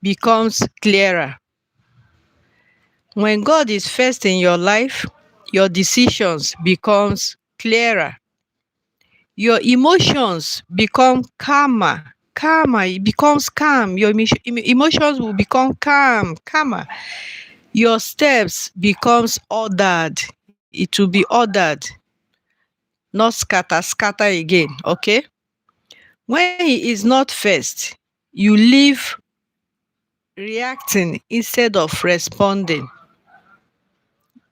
becomes clearer. When God is first in your life, your decisions becomes clearer. Your emotions become calmer, it becomes calm. Your emotions will become calmer. Your steps becomes ordered. It will be ordered, not scatter again, okay? When he is not first, you live reacting instead of responding.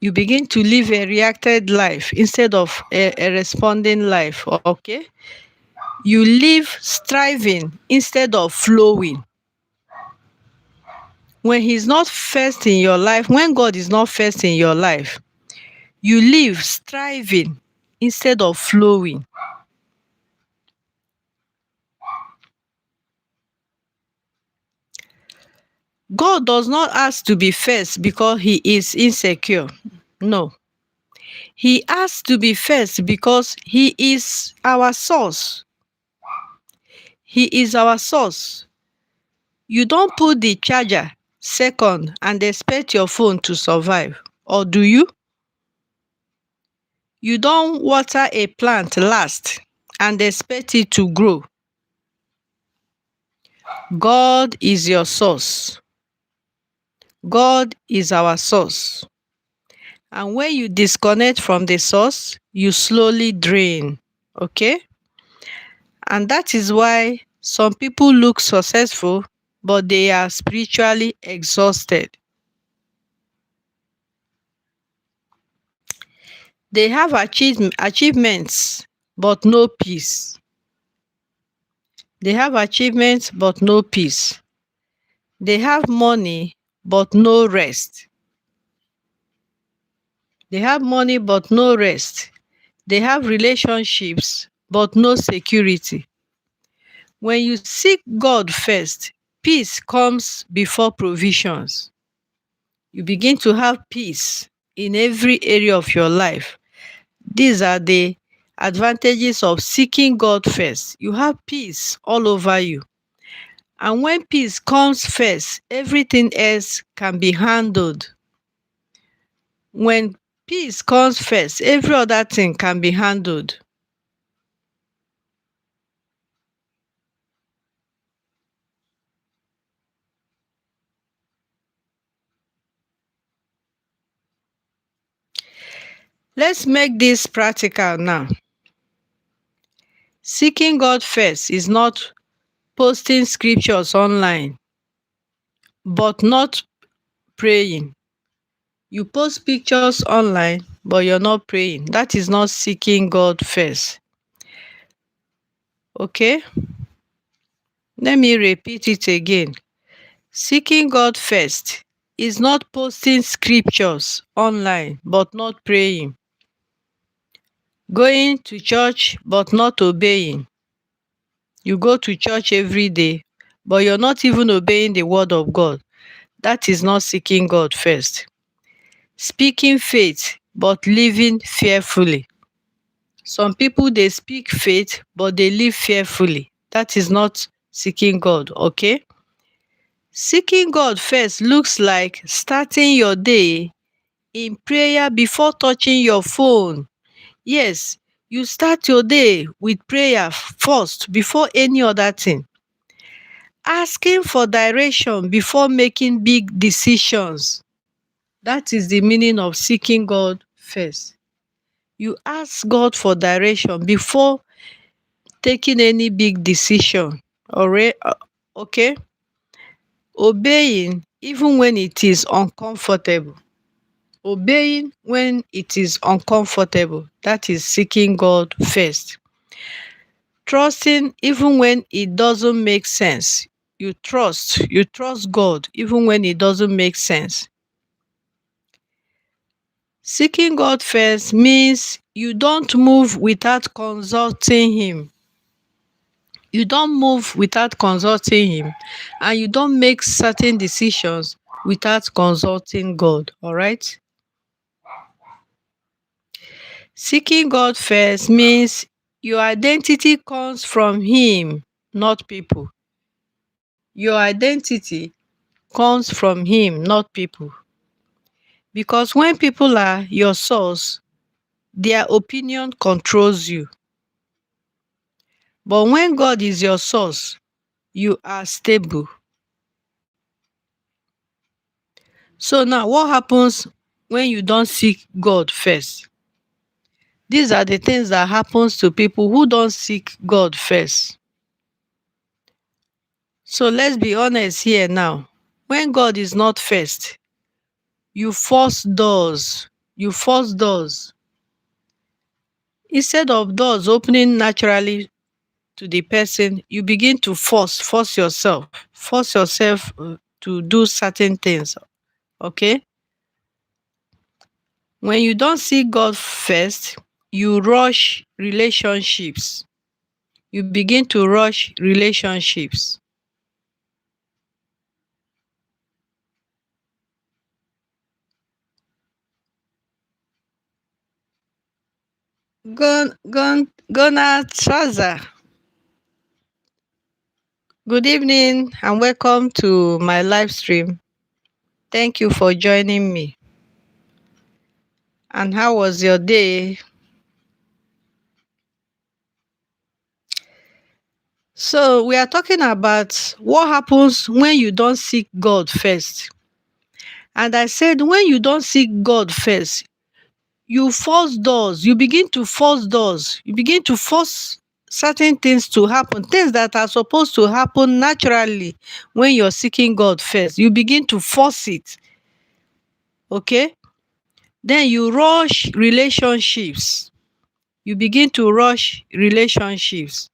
You begin to live a reacted life instead of a responding life, okay? You live striving instead of flowing. When he's not first in your life, when God is not first in your life, you live striving instead of flowing. God does not ask to be first because he is insecure. No. He asks to be first because he is our source. He is our source. You don't put the charger second and expect your phone to survive, or do you? You don't water a plant last and expect it to grow. God is your source. God is our source. And when you disconnect from the source, you slowly drain. Okay? And that is why some people look successful, but they are spiritually exhausted. They have achievements, but no peace. They have achievements, but no peace. They have money, but no rest. They have money, but no rest. They have relationships, but no security. When you seek God first, peace comes before provisions. You begin to have peace in every area of your life. These are the advantages of seeking God first. You have peace all over you. And when peace comes first, everything else can be handled. When peace comes first, every other thing can be handled. Let's make this practical now. Seeking God first is not posting scriptures online, but not praying. You post pictures online, but you're not praying. That is not seeking God first. Okay? Let me repeat it again. Seeking God first is not posting scriptures online, but not praying. Going to church, but not obeying. You go to church every day, but you're not even obeying the word of God. That is not seeking God first. Speaking faith, but living fearfully. Some people they speak faith, but they live fearfully. That is not seeking God, okay? Seeking God first looks like starting your day in prayer before touching your phone. Yes, you start your day with prayer first before any other thing. Asking for direction before making big decisions. That is the meaning of seeking God first. You ask God for direction before taking any big decision. Okay? Obeying even when it is uncomfortable. Obeying when it is uncomfortable. That is seeking God first. Trusting even when it doesn't make sense. You trust God even when it doesn't make sense. Seeking God first means you don't move without consulting him. You don't move without consulting him, and you don't make certain decisions without consulting God. All right? Seeking God first means your identity comes from him, not people. Your identity comes from Him, not people. Because when people are your source, their opinion controls you. But when God is your source, you are stable. So now what happens when you don't seek God first? These are the things that happens to people who don't seek God first. So let's be honest here now. When God is not first, you force doors. You force doors. Instead of doors opening naturally to the person, you begin to force yourself to do certain things. Okay? When you don't see God first, you rush relationships. You begin to rush relationships. Gona Traza. Good evening and welcome to my live stream. Thank you for joining me. And how was your day? So, we are talking about what happens when you don't seek God first. And I said, when you don't seek God first, you force doors, you begin to force doors, you begin to force certain things to happen, things that are supposed to happen naturally when you're seeking God first. You begin to force it. Okay? Then you rush relationships. You begin to rush relationships.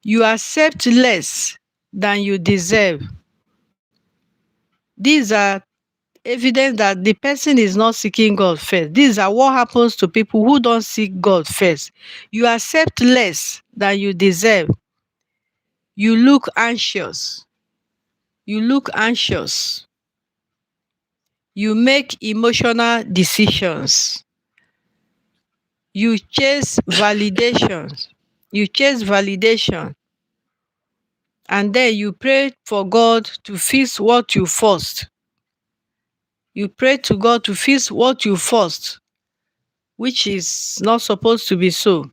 You accept less than you deserve. These are evidence that the person is not seeking God first. These are what happens to people who don't seek God first. You accept less than you deserve. You look anxious. You look anxious. You make emotional decisions. You chase validation. You chase validation. And then you pray for God to fix what you forced. You pray to God to fix what you forced, which is not supposed to be so.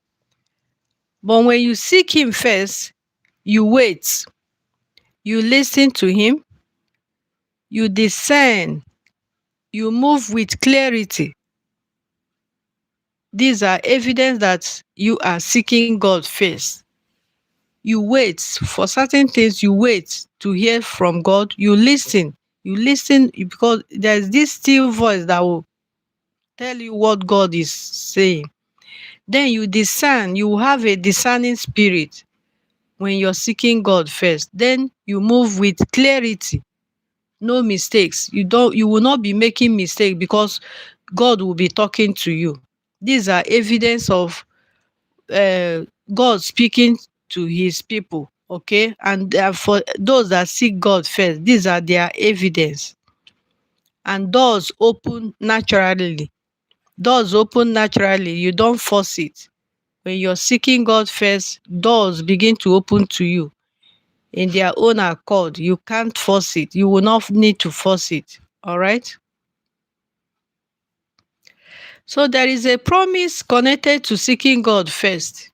But when you seek Him first, you wait, you listen to Him, you discern, you move with clarity. These are evidence that you are seeking God first. You wait for certain things, you wait to hear from God, you listen because there's this still voice that will tell you what God is saying. Then you discern, you have a discerning spirit when you're seeking God first. Then you move with clarity, no mistakes. You will not be making mistakes because God will be talking to you. These are evidence of uh, God speaking to His people. Okay, and for those that seek God first, these are their evidence. And doors open naturally. Doors open naturally. You don't force it. When you're seeking God first, doors begin to open to you in their own accord. You can't force it. You will not need to force it. All right. So there is a promise connected to seeking God first.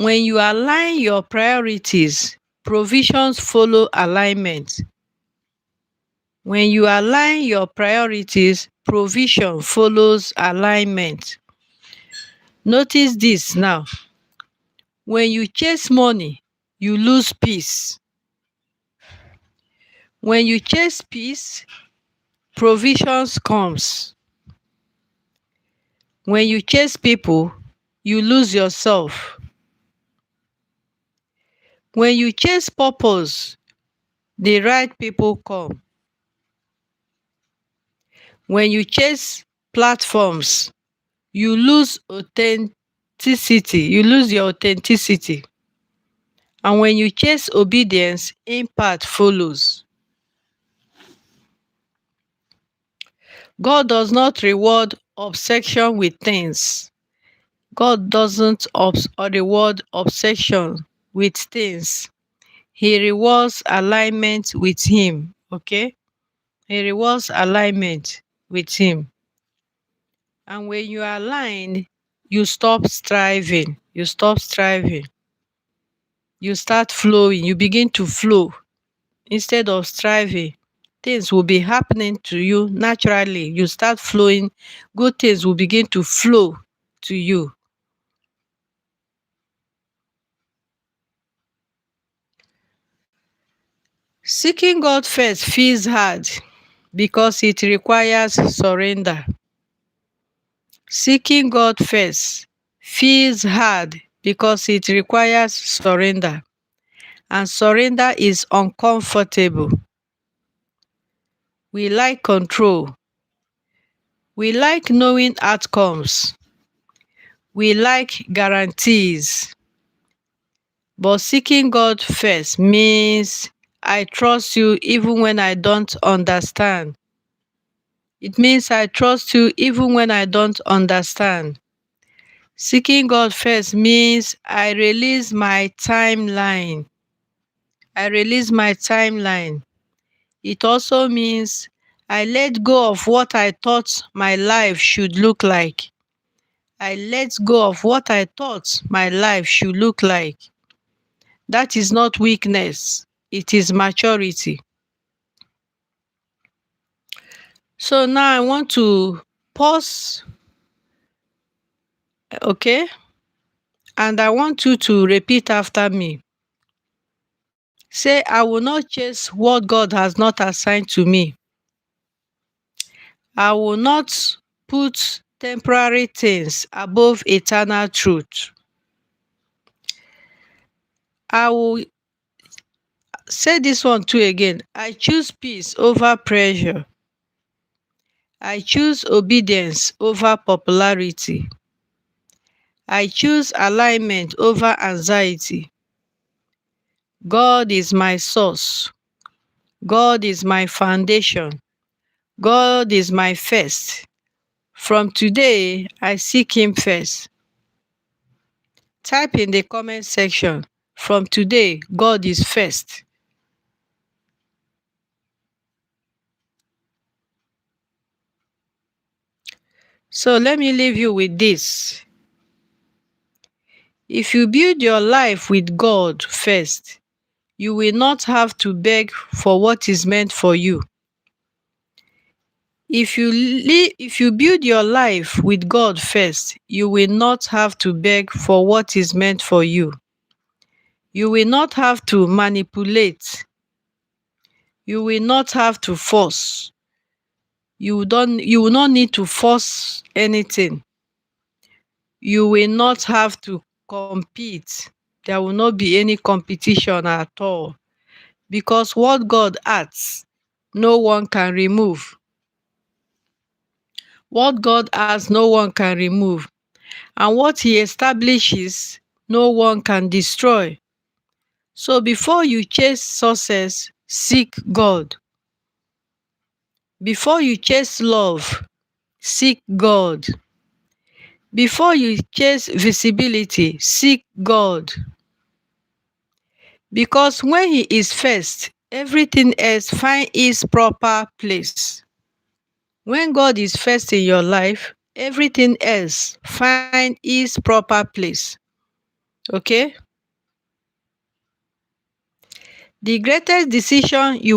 When you align your priorities, provisions follow alignment. When you align your priorities, provision follows alignment. Notice this now. When you chase money, you lose peace. When you chase peace, provisions comes. When you chase people, you lose yourself. When you chase purpose, the right people come. When you chase platforms, you lose authenticity. You lose your authenticity. And when you chase obedience, impact follows. God does not reward obsession with things. God doesn't reward obsession with things. He rewards alignment with Him. Okay? He rewards alignment with Him. And when you are aligned, you stop striving. You stop striving. You start flowing. You begin to flow instead of striving. Things will be happening to you naturally. You start flowing. Good things will begin to flow to you. Seeking God first feels hard because it requires surrender. Seeking God first feels hard because it requires surrender, and surrender is uncomfortable. We like control. We like knowing outcomes. We like guarantees. But seeking God first means I trust you even when I don't understand. It means I trust you even when I don't understand. Seeking God first means I release my timeline. I release my timeline. It also means I let go of what I thought my life should look like. I let go of what I thought my life should look like. That is not weakness, it is maturity. So now I want to pause, okay? And I want you to repeat after me. Say, I will not chase what God has not assigned to me. I will not put temporary things above eternal truth. I will say this one too again. I choose peace over pressure. I choose obedience over popularity. I choose alignment over anxiety. God is my source. God is my foundation. God is my first. From today, I seek Him first. Type in the comment section. From today, God is first. So let me leave you with this. If you build your life with God first, you will not have to beg for what is meant for you. If you build your life with God first, you will not have to beg for what is meant for you. You will not have to manipulate. You will not have to force. You will not need to force anything. You will not have to compete. There will not be any competition at all. Because what God adds, no one can remove. What God adds, no one can remove. And what He establishes, no one can destroy. So before you chase success, seek God. Before you chase love, seek God. Before you chase visibility, seek God. Because when He is first, everything else find its proper place. When God is first in your life, everything else find its proper place. Okay? The greatest decision you